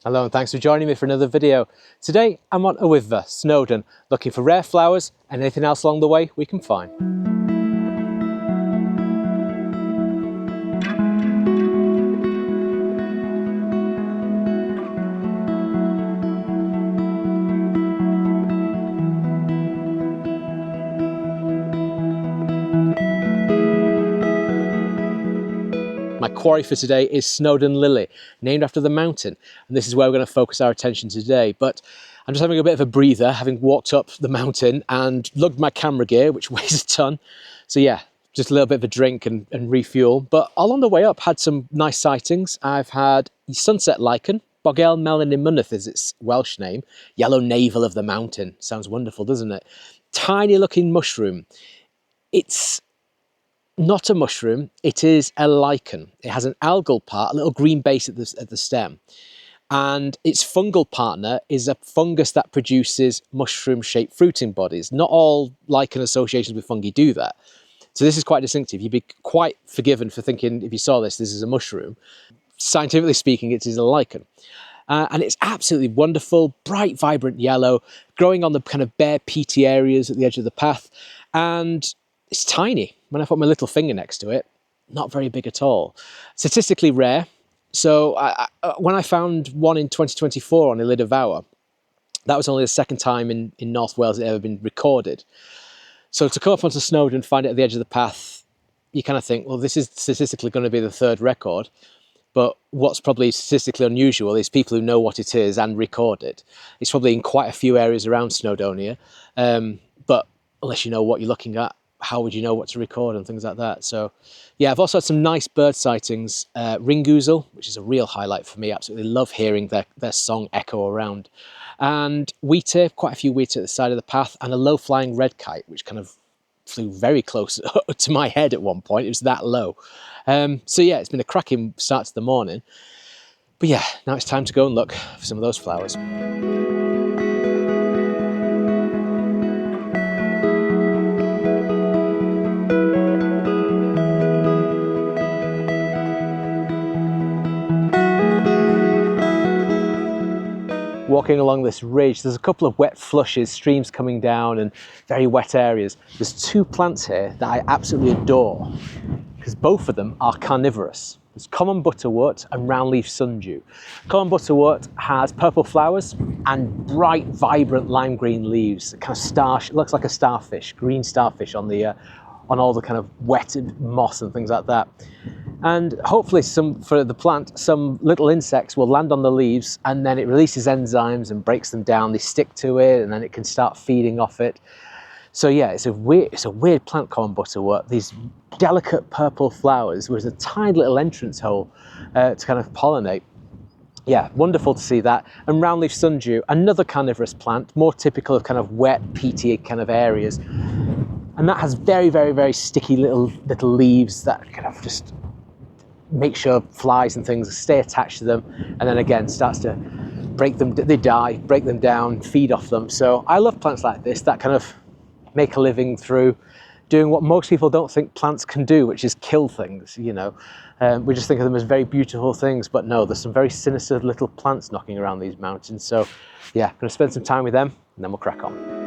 Hello and thanks for joining me for another video. Today I'm on Eryri, Snowdon, looking for rare flowers and anything else along the way we can find. My quarry for today is Snowdon Lily, named after the mountain, and this is where we're going to focus our attention today. But I'm just having a bit of a breather, having walked up the mountain and lugged my camera gear, which weighs a ton. So yeah, just a little bit of a drink and refuel. But along the way up, had some nice sightings. I've had sunset lichen, boggy melanimuneth is its Welsh name, yellow navel of the mountain. Sounds wonderful, doesn't it? Tiny looking mushroom. It's not a mushroom, it is a lichen. It has an algal part, a little green base at the stem. And its fungal partner is a fungus that produces mushroom-shaped fruiting bodies. Not all lichen associations with fungi do that. So this is quite distinctive. You'd be quite forgiven for thinking, if you saw this is a mushroom. Scientifically speaking, it is a lichen. And it's absolutely wonderful, bright, vibrant yellow, growing on the kind of bare, peaty areas at the edge of the path. And it's tiny. When I put my little finger next to it, not very big at all. Statistically rare. So when I found one in 2024 on Meadow-rue, that was only the second time in North Wales it had ever been recorded. So to come up onto Snowdon and find it at the edge of the path, you kind of think, well, this is statistically going to be the third record. But what's probably statistically unusual is people who know what it is and record it. It's probably in quite a few areas around Snowdonia. But unless you know what you're looking at, how would you know what to record and things like that? So yeah, I've also had some nice bird sightings. Ringoozle, which is a real highlight for me. Absolutely love hearing their song echo around. And wheatear, quite a few wheatear at the side of the path, and a low-flying red kite, which kind of flew very close to my head at one point. It was that low. So yeah, it's been a cracking start to the morning. But yeah, now it's time to go and look for some of those flowers. Walking along this ridge, there's a couple of wet flushes, streams coming down and very wet areas. There's two plants here that I absolutely adore because both of them are carnivorous. There's common butterwort and roundleaf sundew. Common butterwort has purple flowers and bright, vibrant lime green leaves. Kind of it looks like a starfish, green starfish on all the kind of wet moss and things like that. And hopefully for the plant, some little insects will land on the leaves and then it releases enzymes and breaks them down. They stick to it and then it can start feeding off it. So yeah, it's a weird plant, common butterwort. These delicate purple flowers with a tiny little entrance hole to kind of pollinate. Yeah, wonderful to see that. And roundleaf sundew, another carnivorous plant, more typical of kind of wet, peaty kind of areas. And that has very, very, very sticky little leaves that kind of just make sure flies and things stay attached to them, and then again starts to break them. They die, break them down, feed off them. So I love plants like this that kind of make a living through doing what most people don't think plants can do, which is kill things. You know, we just think of them as very beautiful things, but no, there's some very sinister little plants knocking around these mountains. So yeah, I'm going to spend some time with them, and then we'll crack on.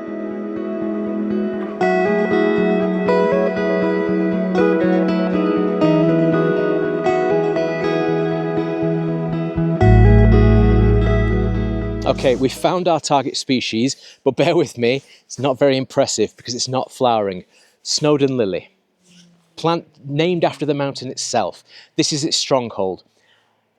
Okay, we found our target species, but bear with me, it's not very impressive because it's not flowering. Snowdon Lily. Plant named after the mountain itself. This is its stronghold.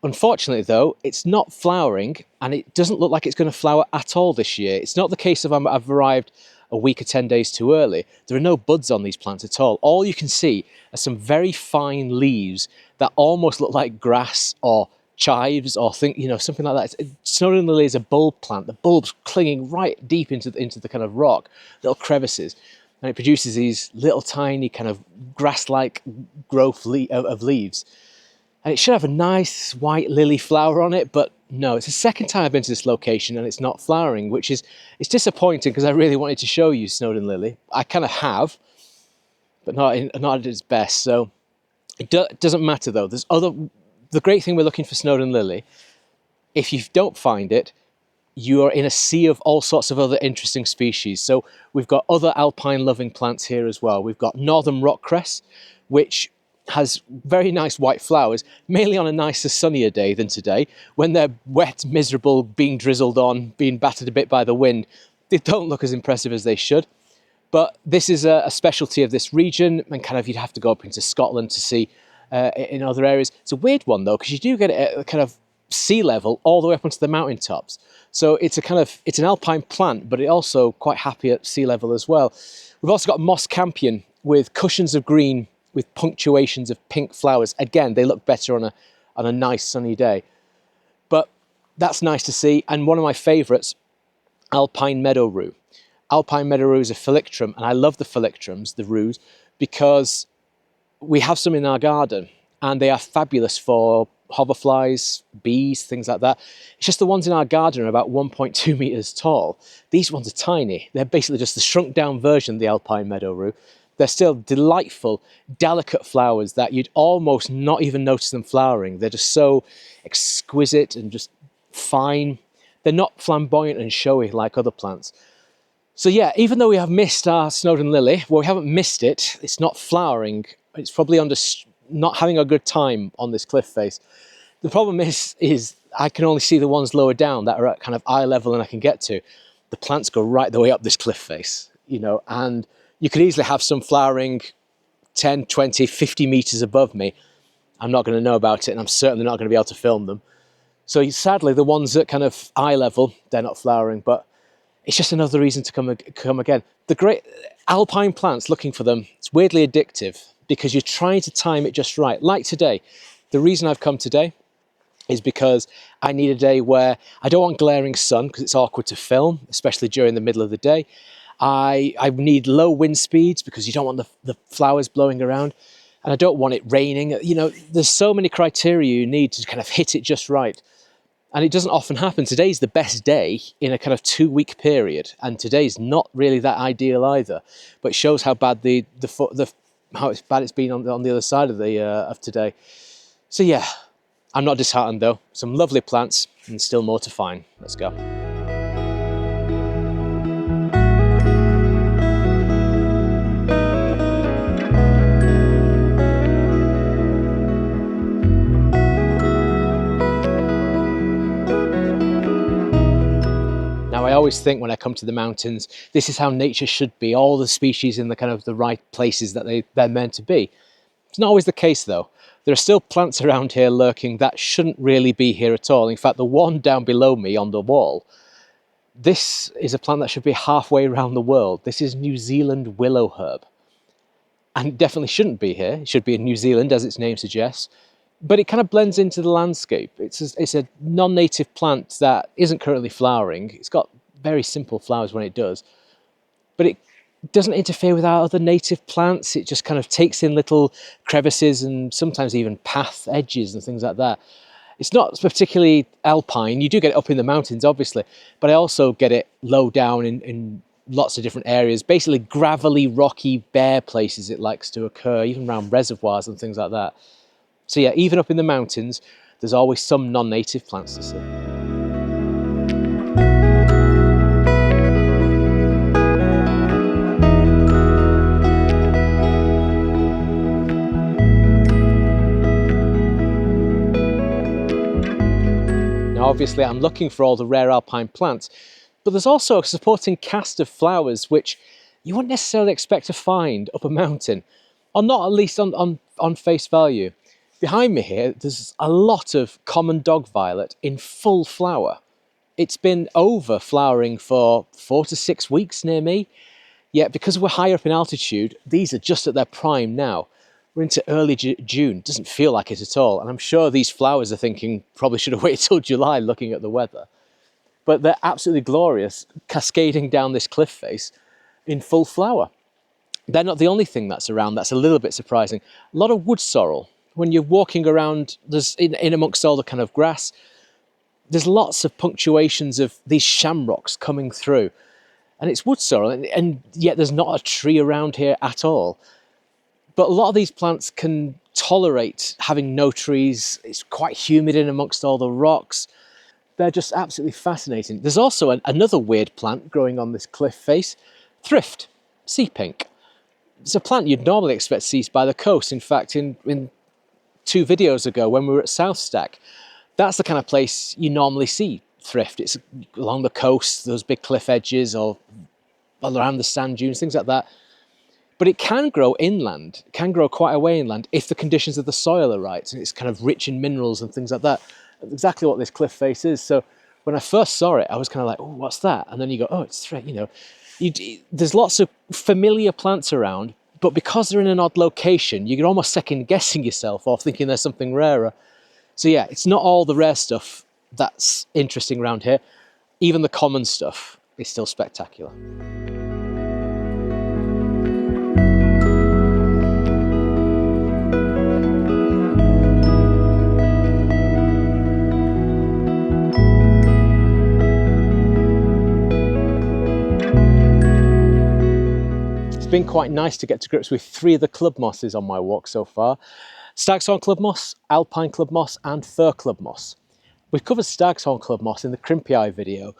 Unfortunately though, it's not flowering and it doesn't look like it's going to flower at all this year. It's not the case of I've arrived a week or 10 days too early. There are no buds on these plants at all. All you can see are some very fine leaves that almost look like grass or chives or something like that. Snowdon Lily is a bulb plant. The bulb's clinging right deep into the kind of rock, little crevices, and it produces these little tiny kind of grass-like growth of leaves. And it should have a nice white lily flower on it, but no, it's the second time I've been to this location and it's not flowering, which is disappointing because I really wanted to show you Snowdon Lily. I kind of have, but not at its best. So it doesn't matter though. The great thing we're looking for Snowdon Lily If you don't find it, you are in a sea of all sorts of other interesting species. So we've got other alpine loving plants here as well. We've got northern rock-cress, which has very nice white flowers, mainly on a nicer, sunnier day than today. When they're wet, miserable, being drizzled on, being battered a bit by the wind, they don't look as impressive as they should. But this is a specialty of this region, and kind of you'd have to go up into Scotland to see in other areas. It's a weird one though, because you do get it at kind of sea level all the way up onto the mountain tops. So it's an alpine plant, but it also quite happy at sea level as well. We've also got moss campion with cushions of green with punctuations of pink flowers. Again, they look better on a nice sunny day. But that's nice to see. And one of my favourites, Alpine Meadow-rue. Alpine Meadow-rue is a phyllictrum, and I love the phyllictrums, the rues, because we have some in our garden, and they are fabulous for hoverflies, bees, things like that. It's just the ones in our garden are about 1.2 metres tall. These ones are tiny. They're basically just the shrunk down version of the Alpine Meadow-rue. They're still delightful, delicate flowers that you'd almost not even notice them flowering. They're just so exquisite and just fine. They're not flamboyant and showy like other plants. So yeah, even though we have missed our Snowdon Lily, well, we haven't missed it. It's not flowering. It's probably not having a good time on this cliff face. The problem is I can only see the ones lower down that are at kind of eye level and I can get to. The plants go right the way up this cliff face, you know, and you could easily have some flowering 10, 20, 50 meters above me. I'm not going to know about it, and I'm certainly not going to be able to film them. So sadly, the ones at kind of eye level, they're not flowering, but it's just another reason to come again. The great alpine plants, looking for them, it's weirdly addictive because you're trying to time it just right. Like today, the reason I've come today is because I need a day where I don't want glaring sun because it's awkward to film, especially during the middle of the day. I need low wind speeds because you don't want the flowers blowing around, and I don't want it raining. You know, there's so many criteria you need to kind of hit it just right. And it doesn't often happen. Today's the best day in a kind of 2-week period, and today's not really that ideal either. But it shows how bad how bad it's been on the other side of today. So yeah, I'm not disheartened though. Some lovely plants and still more to find. Let's go. I always think when I come to the mountains, this is how nature should be, all the species in the kind of the right places that they're meant to be. It's not always the case though. There are still plants around here lurking that shouldn't really be here at all. In fact, the one down below me on the wall, this is a plant that should be halfway around the world. This is New Zealand Willowherb. And it definitely shouldn't be here. It should be in New Zealand, as its name suggests. But it kind of blends into the landscape. It's a non-native plant that isn't currently flowering. It's got very simple flowers when it does, but it doesn't interfere with our other native plants. It just kind of takes in little crevices and sometimes even path edges and things like that. It's not particularly alpine. You do get it up in the mountains, obviously, but I also get it low down in lots of different areas, basically gravelly, rocky, bare places it likes to occur, even around reservoirs and things like that. So yeah, even up in the mountains, there's always some non-native plants to see. Now obviously I'm looking for all the rare alpine plants, but there's also a supporting cast of flowers which you wouldn't necessarily expect to find up a mountain, or not at least on face value. Behind me here, there's a lot of common dog violet in full flower. It's been over flowering for 4 to 6 weeks near me, yet because we're higher up in altitude, these are just at their prime now. We're into early June, doesn't feel like it at all, and I'm sure these flowers are thinking, probably should have waited till July looking at the weather. But they're absolutely glorious, cascading down this cliff face in full flower. They're not the only thing that's around that's a little bit surprising. A lot of wood sorrel. When you're walking around, there's in amongst all the kind of grass, there's lots of punctuations of these shamrocks coming through. And it's wood sorrel, and yet there's not a tree around here at all. But a lot of these plants can tolerate having no trees. It's quite humid in amongst all the rocks. They're just absolutely fascinating. There's also another weird plant growing on this cliff face, thrift, sea pink. It's a plant you'd normally expect to see by the coast. In fact, in 2 videos ago when we were at South Stack, that's the kind of place you normally see thrift. It's along the coast, those big cliff edges, or around the sand dunes, things like that. But it can grow inland, it can grow quite a way inland if the conditions of the soil are right, and it's kind of rich in minerals and things like that. That's exactly what this cliff face is. So when I first saw it, I was kind of like, oh, what's that? And then you go, oh, it's thrift, you know. There's lots of familiar plants around, but because they're in an odd location, you're almost second guessing yourself or thinking there's something rarer. So yeah, it's not all the rare stuff that's interesting around here. Even the common stuff is still spectacular. It's been quite nice to get to grips with 3 of the club mosses on my walk so far. Stag's horn club moss, Alpine club moss and fir club moss. We've covered stag's horn club moss in the crimpy eye video,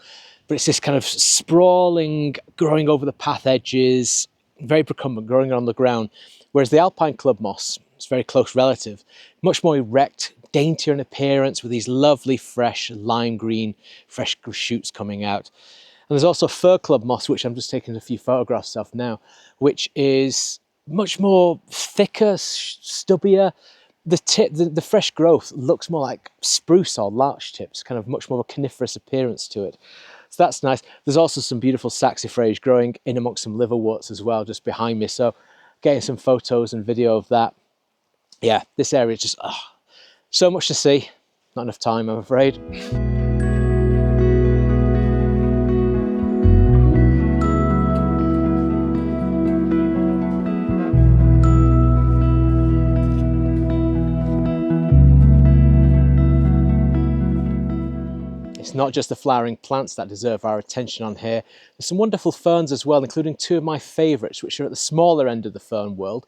but it's this kind of sprawling, growing over the path edges, very procumbent, growing on the ground. Whereas the Alpine club moss, it's a very close relative, much more erect, daintier in appearance with these lovely fresh lime green, fresh shoots coming out. And there's also fir club moss, which I'm just taking a few photographs of now, which is much more thicker, stubbier. The fresh growth looks more like spruce or larch tips, kind of much more of a coniferous appearance to it. So that's nice. There's also some beautiful saxifrage growing in amongst some liverworts as well, just behind me. So getting some photos and video of that. Yeah, this area is just so much to see. Not enough time, I'm afraid. It's not just the flowering plants that deserve our attention on here. There's some wonderful ferns as well, including 2 of my favourites, which are at the smaller end of the fern world.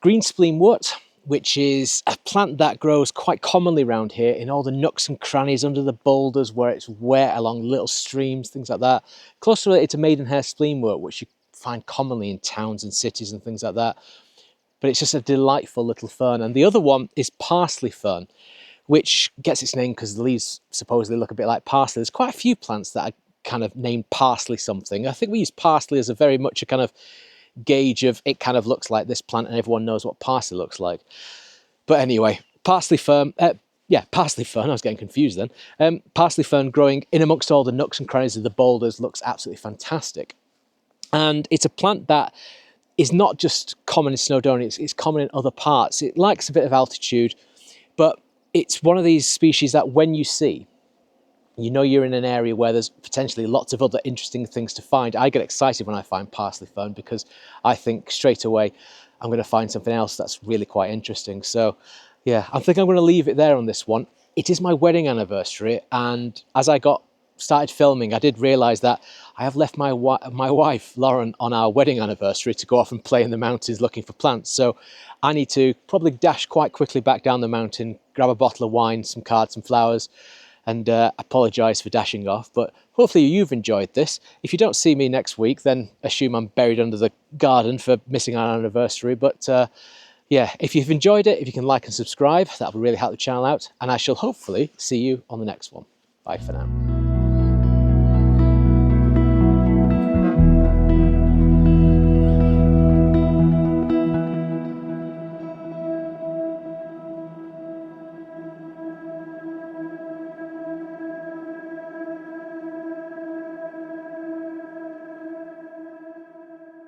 Green spleenwort, which is a plant that grows quite commonly around here in all the nooks and crannies under the boulders where it's wet, along little streams, things like that. Closely related to maidenhair spleenwort, which you find commonly in towns and cities and things like that. But it's just a delightful little fern. And the other one is parsley fern, which gets its name because the leaves supposedly look a bit like parsley. There's quite a few plants that are kind of named parsley something. I think we use parsley as a very much a kind of gauge of it kind of looks like this plant and everyone knows what parsley looks like. But anyway, parsley fern, parsley fern, I was getting confused then. Parsley fern growing in amongst all the nooks and crannies of the boulders looks absolutely fantastic. And it's a plant that is not just common in Snowdonia, it's common in other parts. It likes a bit of altitude, but it's one of these species that when you see, you know you're in an area where there's potentially lots of other interesting things to find. I get excited when I find parsley fern because I think straight away I'm going to find something else that's really quite interesting. So yeah, I think I'm going to leave it there on this one. It is my wedding anniversary, and as I started filming, I did realise that I have left my wife, Lauren, on our wedding anniversary to go off and play in the mountains looking for plants. So I need to probably dash quite quickly back down the mountain, grab a bottle of wine, some cards, some flowers, and apologise for dashing off. But hopefully you've enjoyed this. If you don't see me next week, then assume I'm buried under the garden for missing our anniversary. But yeah, if you've enjoyed it, if you can like and subscribe, that will really help the channel out. And I shall hopefully see you on the next one. Bye for now.